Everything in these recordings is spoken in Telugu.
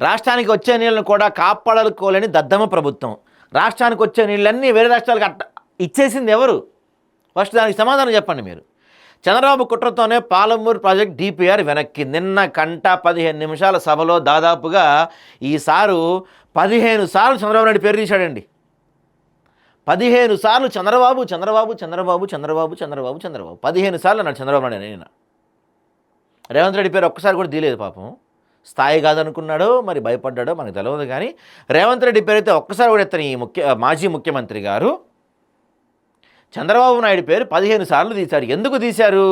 రాష్ట్రానికి వచ్చే నీళ్ళను కూడా కాపాడుకోలేని దద్దమ్మ ప్రభుత్వం. రాష్ట్రానికి వచ్చే నీళ్ళన్నీ వేరే రాష్ట్రాలకు ఇచ్చేసింది ఎవరు? ఫస్ట్ దానికి సమాధానం చెప్పండి మీరు. చంద్రబాబు కుట్రతోనే పాలమూరు ప్రాజెక్ట్ డిపిఆర్ వెనక్కి. నిన్న 15 నిమిషాల సభలో దాదాపుగా ఈసారు 15 సార్లు చంద్రబాబు నాయుడు పేరు తీశాడండి. 15 సార్లు చంద్రబాబు చంద్రబాబు చంద్రబాబు చంద్రబాబు చంద్రబాబు చంద్రబాబు 15 సార్లు అన్నాడు చంద్రబాబు నాయుడు. నేను రేవంత్ రెడ్డి పేరు ఒక్కసారి కూడా తీయలేదు పాపం. స్థాయి కాదనుకున్నాడో మరి భయపడ్డాడో మనకు తెలియదు. కానీ రేవంత్ రెడ్డి పేరు అయితే ఒక్కసారి కూడా ఎత్తని మాజీ ముఖ్యమంత్రి గారు చంద్రబాబు నాయుడు పేరు 15 సార్లు తీశారు. ఎందుకు తీశారు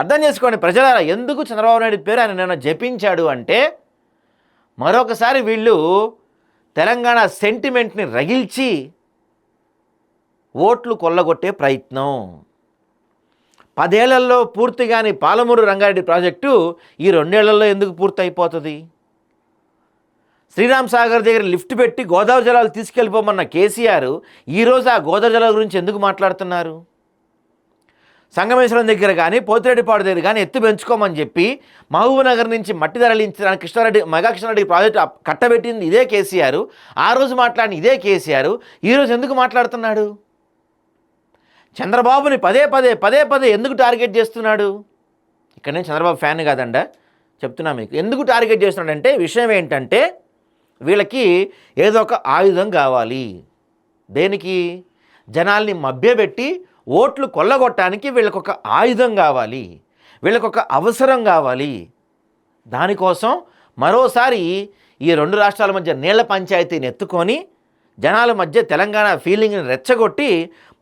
అర్థం చేసుకోండి ప్రజలారా. ఎందుకు చంద్రబాబు నాయుడు పేరు ఆయన నిన్న జపించాడు అంటే మరొకసారి వీళ్ళు తెలంగాణ సెంటిమెంట్ని రగిల్చి ఓట్లు కొల్లగొట్టే ప్రయత్నం. 10 ఏళ్లలో పూర్తిగాని పాలమూరు రంగారెడ్డి ప్రాజెక్టు ఈ 2 ఏళ్లలో ఎందుకు పూర్తి అయిపోతుంది? శ్రీరామ్ సాగర్ దగ్గర లిఫ్ట్ పెట్టి గోదావరి జలాలు తీసుకెళ్ళిపోమన్న కేసీఆర్ ఈరోజు ఆ గోదావరి జలాల గురించి ఎందుకు మాట్లాడుతున్నారు? సంగమేశ్వరం దగ్గర కానీ పోతిరెడ్డిపాడు దగ్గర కానీ ఎత్తు పెంచుకోమని చెప్పి మహబూబ్నగర్ నుంచి మట్టి తరలించడానికి మెగాకృష్ణారెడ్డి ప్రాజెక్టు కట్టబెట్టింది ఇదే కేసీఆర్. ఆ రోజు మాట్లాడిన ఇదే కేసీఆర్ ఈరోజు ఎందుకు మాట్లాడుతున్నాడు? చంద్రబాబుని పదే పదే ఎందుకు టార్గెట్ చేస్తున్నాడు? ఇక్కడ నేను చంద్రబాబు ఫ్యాన్ కాదండా, చెప్తున్నా మీకు. ఎందుకు టార్గెట్ చేస్తున్నాడంటే విషయం ఏంటంటే వీళ్ళకి ఏదో ఒక ఆయుధం కావాలి. దేనికి? జనాల్ని మభ్యపెట్టి ఓట్లు కొల్లగొట్టడానికి వీళ్ళకొక ఆయుధం కావాలి, వీళ్ళకొక అవసరం కావాలి. దానికోసం మరోసారి ఈ 2 రాష్ట్రాల మధ్య నీళ్ల పంచాయతీని ఎత్తుకొని జనాల మధ్య తెలంగాణ ఫీలింగ్ని రెచ్చగొట్టి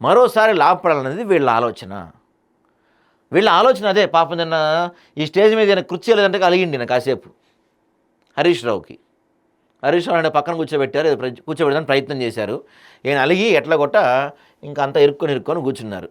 మరోసారి లాభపడాలనేది వీళ్ళ ఆలోచన అదే. పాపం నిన్న ఈ స్టేజ్ మీద కుర్చీ లేదంటే కలిగిండి నా కాసేపు హరీష్ రావు ఆయన పక్కన కూర్చోబెట్టారు, కూర్చోబెడడానికి ప్రయత్నం చేశారు. ఈయన అలిగి ఎట్లా కొట్ట ఇంకా అంతా ఇరుక్కొని కూర్చున్నారు.